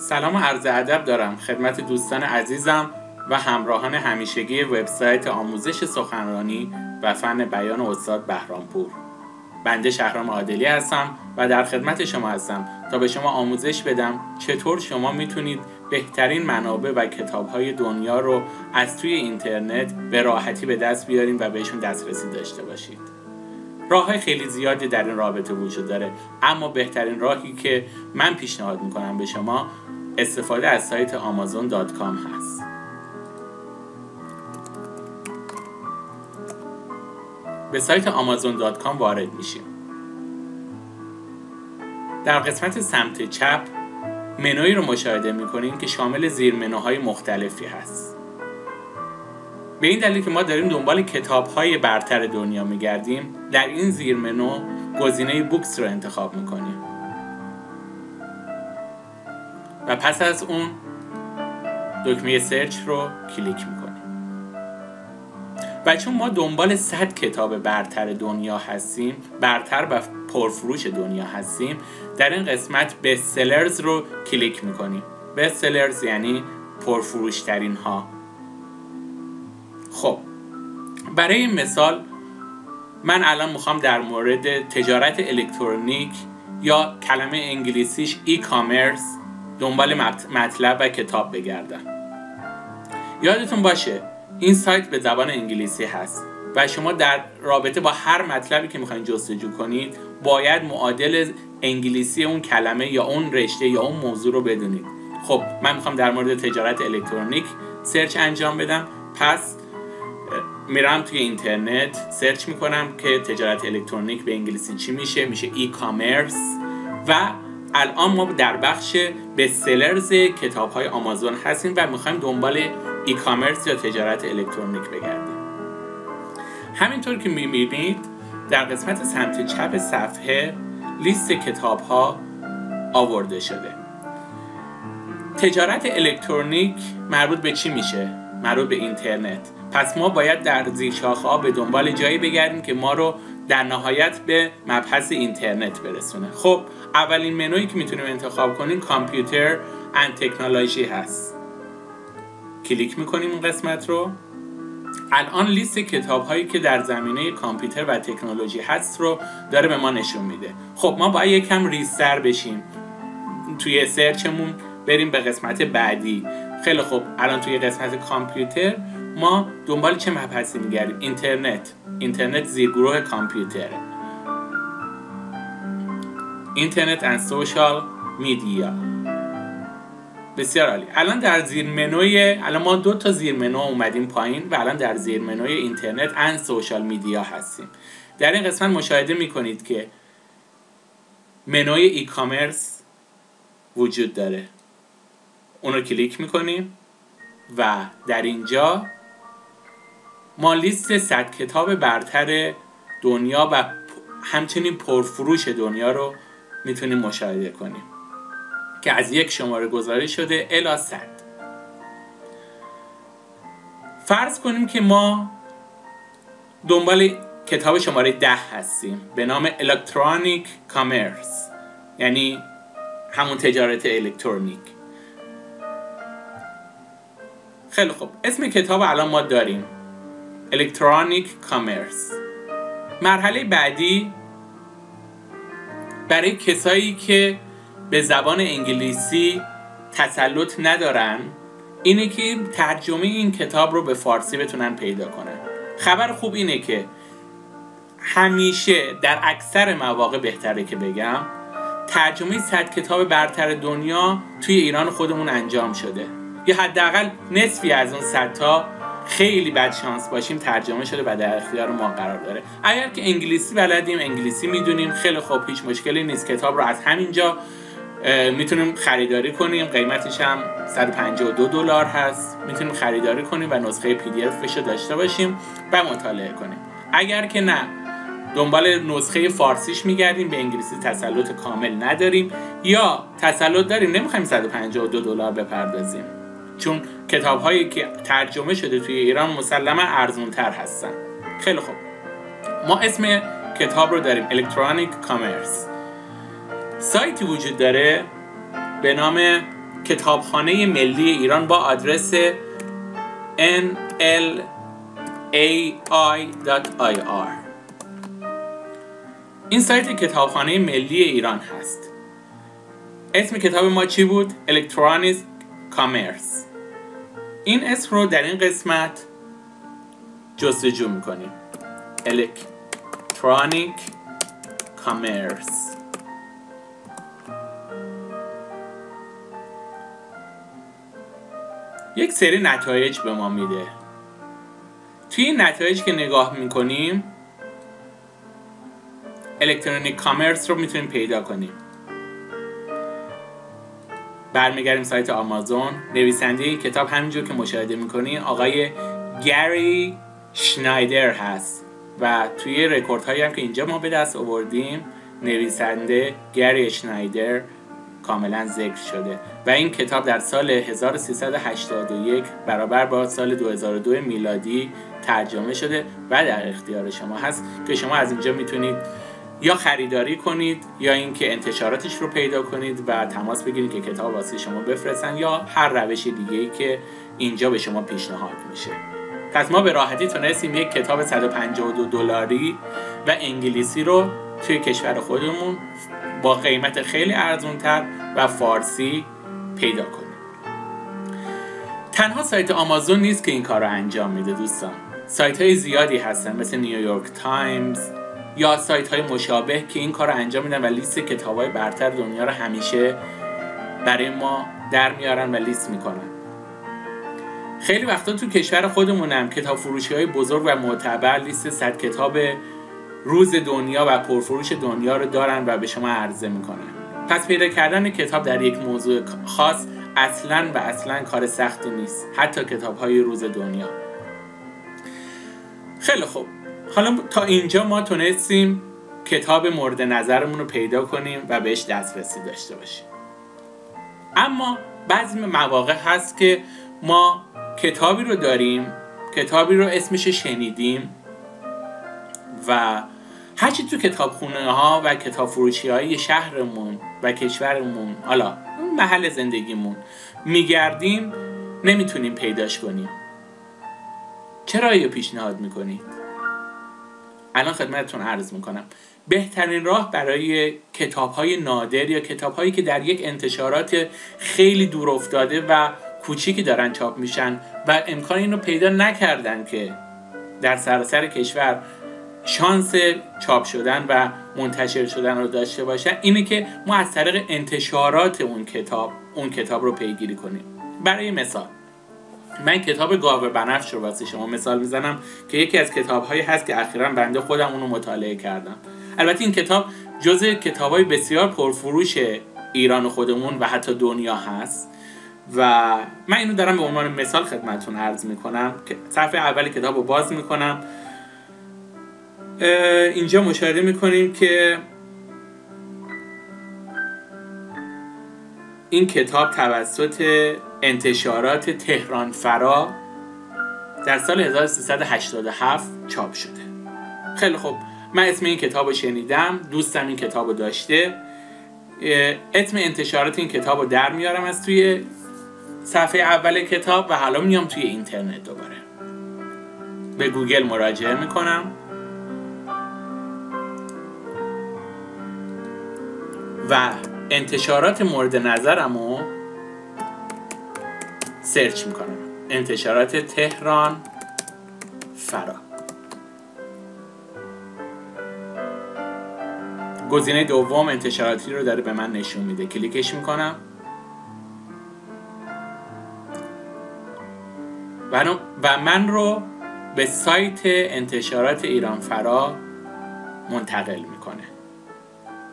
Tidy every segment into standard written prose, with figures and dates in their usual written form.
سلام و عرض ادب دارم خدمت دوستان عزیزم و همراهان همیشگی وبسایت آموزش سخنرانی و فن بیان استاد بهرامپور. بنده شهرام عادلی هستم و در خدمت شما هستم تا به شما آموزش بدم چطور شما میتونید بهترین منابع و کتاب‌های دنیا رو از توی اینترنت به راحتی به دست بیارید و بهشون دسترسی داشته باشید. راه‌های خیلی زیادی در این رابطه وجود داره، اما بهترین راهی که من پیشنهاد میکنم به شما استفاده از سایت amazon.com هست. به سایت amazon.com وارد میشیم. در قسمت سمت چپ منوی رو مشاهده میکنیم که شامل زیرمنوهای مختلفی هست. به این دلیل که ما داریم دنبال کتاب‌های برتر دنیا میگردیم، در این زیرمنو گزینه بوکس رو انتخاب میکنیم و پس از اون دکمه سرچ رو کلیک میکنیم. و چون ما دنبال 100 کتاب برتر دنیا هستیم، برتر و پرفروش دنیا هستیم، در این قسمت بست سلرز رو کلیک میکنیم. بست سلرز یعنی پرفروش ترین ها. خب برای این مثال من الان میخوام در مورد تجارت الکترونیک یا کلمه انگلیسیش ای کامرس دنبال مطلب و کتاب بگردم. یادتون باشه این سایت به زبان انگلیسی هست و شما در رابطه با هر مطلبی که میخواین جستجو کنید باید معادل انگلیسی اون کلمه یا اون رشته یا اون موضوع رو بدونید. خب من میخوام در مورد تجارت الکترونیک سرچ انجام بدم، پس میرم توی اینترنت سرچ میکنم که تجارت الکترونیک به انگلیسی چی میشه ای کامرس و الان ما در بخش بست سلرز کتاب های آمازون هستیم و میخوایم دنبال ای کامرس یا تجارت الکترونیک بگردیم. همینطور که میبینید در قسمت سمت چپ صفحه لیست کتاب ها آورده شده. تجارت الکترونیک مربوط به چی میشه؟ مربوط به اینترنت. پس ما باید در زیر شاخه ها به دنبال جایی بگردیم که ما رو در نهایت به مبحث اینترنت برسونه. خب اولین منویی که میتونیم انتخاب کنیم کامپیوتر اند تکنولوژی هست. کلیک میکنیم این قسمت رو. الان لیست کتاب هایی که در زمینه کامپیوتر و تکنولوژی هست رو داره به ما نشون میده. خب ما باید یکم ریزتر بشیم، توی سرچمون بریم به قسمت بعدی. خیلی خوب، الان توی قسمت کامپیوتر ما دنبال چه مبحثی میگردیم؟ اینترنت زیرگروه کامپیوتر، اینترنت اند سوشال میدیا. بسیار عالی. الان در زیر منوی الان ما 2 تا زیر منو اومدیم پایین و الان در زیر منوی اینترنت اند سوشال میدیا هستیم. در این قسمت مشاهده میکنید که منوی ای کامرس وجود داره. اون رو کلیک میکنیم و در اینجا ما لیست 100 کتاب برتر دنیا و همچنین پرفروش دنیا رو میتونیم مشاهده کنیم که از 1 شماره گذاری شده الی 100. فرض کنیم که ما دنبال کتاب شماره 10 هستیم به نام الکترونیک کامرس، یعنی همون تجارت الکترونیک. خیلی خوب، اسم کتاب الان ما داریم الکترونیک کامرس. مرحله بعدی برای کسایی که به زبان انگلیسی تسلط ندارن اینه که ترجمه این کتاب رو به فارسی بتونن پیدا کنن. خبر خوب اینه که همیشه در اکثر مواقع بهتره که بگم ترجمه 100 کتاب برتر دنیا توی ایران خودمون انجام شده، یا حداقل نصفی از اون 100 تا خیلی بد شانس باشیم ترجمه شده و در اختیار ما قرار داره. اگر که انگلیسی بلدیم، انگلیسی میدونیم، خیلی خوب، هیچ مشکلی نیست. کتاب رو از همینجا میتونیم خریداری کنیم، قیمتش هم $152 هست. میتونیم خریداری کنیم و نسخه پی دی افش رو داشته باشیم و مطالعه کنیم. اگر که نه، دنبال نسخه فارسیش میگردیم، به انگلیسی تسلط کامل نداریم یا تسلط داریم نمیخوایم $152 بپردازیم، چون کتاب هایی که ترجمه شده توی ایران مسلما ارزون تر هستن. خیلی خوب، ما اسم کتاب رو داریم الکترونیک کامرس. سایتی وجود داره به نام کتابخانه ملی ایران با آدرس nlai.ir. این سایت کتابخانه ملی ایران هست. اسم کتاب ما چی بود؟ Electronic Commerce. این اسم رو در این قسمت جستجو میکنیم. Electronic Commerce. یک سری نتایج به ما میده. توی این نتایج که نگاه میکنیم الکترونیک کامرس رو میتونیم پیدا کنیم. برمیگردیم سایت آمازون. نویسنده این کتاب همینجور که مشاهده میکنین آقای گری شنایدر هست و توی رکوردهایی هم که اینجا ما به دست آوردیم نویسنده گری شنایدر کاملا ذکر شده و این کتاب در سال 1381 برابر با سال 2002 میلادی ترجمه شده و در اختیار شما هست که شما از اینجا میتونید یا خریداری کنید یا اینکه انتشاراتش رو پیدا کنید و تماس بگیرید که کتاب واسه شما بفرستن یا هر روش دیگه‌ای که اینجا به شما پیشنهاد میشه. پس ما به راحتی تونستیم یک کتاب 152 دلاری و انگلیسی رو توی کشور خودمون با قیمت خیلی ارزان‌تر و فارسی پیدا کنیم. تنها سایت آمازون نیست که این کار رو انجام میده دوستان. سایت‌های زیادی هستن مثل نیویورک تایمز یا سایت‌های مشابه که این کار رو انجام میدن و لیست کتاب‌های برتر دنیا رو همیشه برای ما در میارن و لیست میکنن. خیلی وقتا تو کشور خودمونم کتاب فروشی‌های بزرگ و معتبر لیست 100 کتاب روز دنیا و پرفروش دنیا رو دارن و به شما عرضه میکنن. پس پیدا کردن کتاب در یک موضوع خاص اصلاً کار سختی نیست، حتی کتاب‌های روز دنیا. خیلی خوب، حالا تا اینجا ما تونستیم کتاب مورد نظرمون رو پیدا کنیم و بهش دسترسی داشته باشیم. اما بعضی مواقع هست که ما کتابی رو داریم، کتابی رو اسمش شنیدیم و هرچی تو کتابخونه ها و کتاب فروشی های شهرمون و کشورمون، حالا محل زندگیمون میگردیم نمیتونیم پیداش کنیم. چرا اینو پیشنهاد میکنید؟ الان خدمتتون عرض میکنم. بهترین راه برای کتاب‌های نادر یا کتاب‌هایی که در یک انتشارات خیلی دور افتاده و کوچیکی دارن چاپ میشن و امکان اینو پیدا نکردن که در سراسر کشور شانس چاپ شدن و منتشر شدن رو داشته باشن، اینه که ما از طریق انتشارات اون کتاب رو پیگیری کنیم. برای مثال من کتاب گاو بنفش رو واسه شما مثال میزنم که یکی از کتاب‌هایی هست که اخیراً بنده خودم اونو مطالعه کردم. البته این کتاب جزء کتاب‌های بسیار پرفروش ایران خودمون و حتی دنیا هست و من اینو دارم به عنوان مثال خدمتتون عرض میکنم که صفحه اول کتاب رو باز میکنم. اینجا مشاهده میکنیم که این کتاب توسط انتشارات تهران فرا در سال 1387 چاپ شده. خیلی خوب، من اسم این کتاب رو شنیدم، دوستم این کتاب رو داشته، اسم انتشارات این کتاب رو در میارم از توی صفحه اول کتاب و حالا میام توی اینترنت دوباره به گوگل مراجعه میکنم و انتشارات مورد نظرم رو سرچ میکنم. انتشارات تهران فرا. گزینه دوم انتشاراتی رو داره به من نشون میده. کلیکش میکنم و من رو به سایت انتشارات ایران فرا منتقل میکنه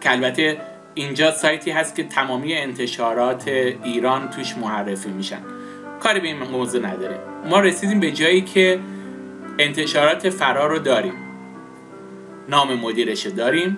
که البته اینجا سایتی هست که تمامی انتشارات ایران توش معرفی میشن. کاری به این موضوع نداریم. ما رسیدیم به جایی که انتشارات فرا رو داریم، نام مدیرش رو داریم،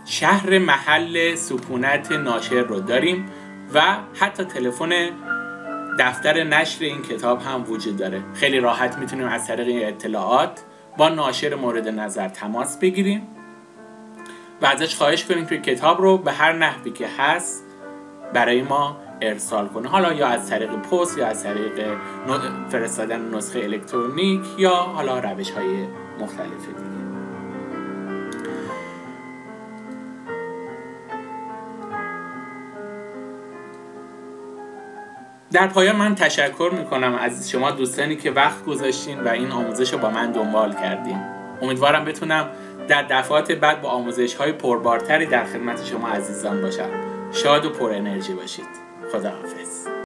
شهر محل سکونت ناشر رو داریم و حتی تلفن دفتر نشر این کتاب هم وجود داره. خیلی راحت میتونیم از طریق اطلاعات با ناشر مورد نظر تماس بگیریم و ازش خواهش کنیم که کتاب رو به هر نحوی که هست برای ما ارسال کنه، حالا یا از طریق پست یا از طریق فرستادن نسخه الکترونیک یا حالا روش‌های مختلف دیگه. در پایان من تشکر میکنم از شما دوستانی که وقت گذاشتین و این آموزش رو با من دنبال کردین. امیدوارم بتونم در دفعات بعد با آموزش‌های پربارتری در خدمت شما عزیزان باشم. شاد و پر انرژی باشید. خداحافظ.